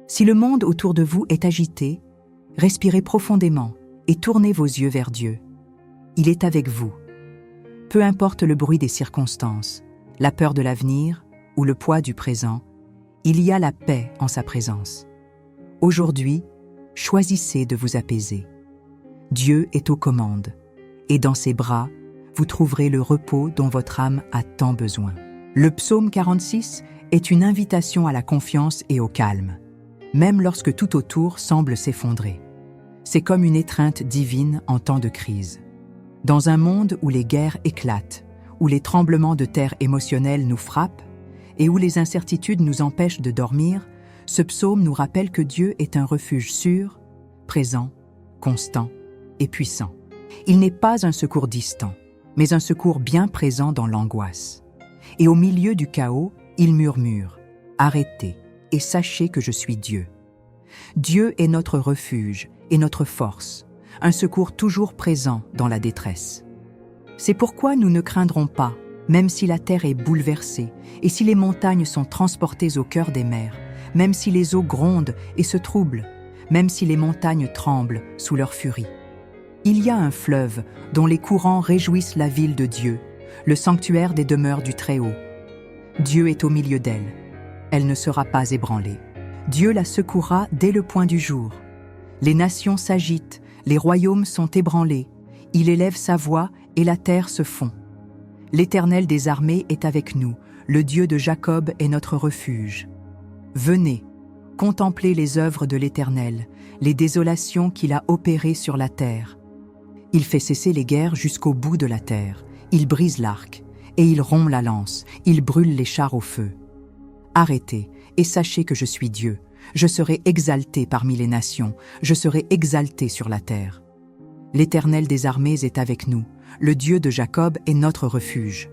Si le monde autour de vous est agité, respirez profondément et tournez vos yeux vers Dieu. Il est avec vous. Peu importe le bruit des circonstances, la peur de l'avenir ou le poids du présent, il y a la paix en sa présence. Aujourd'hui, choisissez de vous apaiser. Dieu est aux commandes, et dans ses bras, vous trouverez le repos dont votre âme a tant besoin. Le psaume 46 est une invitation à la confiance et au calme, même lorsque tout autour semble s'effondrer. C'est comme une étreinte divine en temps de crise. Dans un monde où les guerres éclatent, où les tremblements de terre émotionnels nous frappent et où les incertitudes nous empêchent de dormir, ce psaume nous rappelle que Dieu est un refuge sûr, présent, constant et puissant. Il n'est pas un secours distant, mais un secours bien présent dans l'angoisse. Et au milieu du chaos, il murmure « Arrêtez et sachez que je suis Dieu ». Dieu est notre refuge et notre force, un secours toujours présent dans la détresse. C'est pourquoi nous ne craindrons pas, même si la terre est bouleversée et si les montagnes sont transportées au cœur des mers, même si les eaux grondent et se troublent, même si les montagnes tremblent sous leur furie. Il y a un fleuve dont les courants réjouissent la ville de Dieu, le sanctuaire des demeures du Très-Haut. Dieu est au milieu d'elle. Elle ne sera pas ébranlée. Dieu la secourra dès le point du jour. Les nations s'agitent, les royaumes sont ébranlés. Il élève sa voix et la terre se fond. L'Éternel des armées est avec nous, le Dieu de Jacob est notre refuge. Venez, contemplez les œuvres de l'Éternel, les désolations qu'il a opérées sur la terre. Il fait cesser les guerres jusqu'au bout de la terre. Il brise l'arc, et il rompt la lance, il brûle les chars au feu. Arrêtez, et sachez que je suis Dieu. Je serai exalté parmi les nations, je serai exalté sur la terre. L'Éternel des armées est avec nous, le Dieu de Jacob est notre refuge.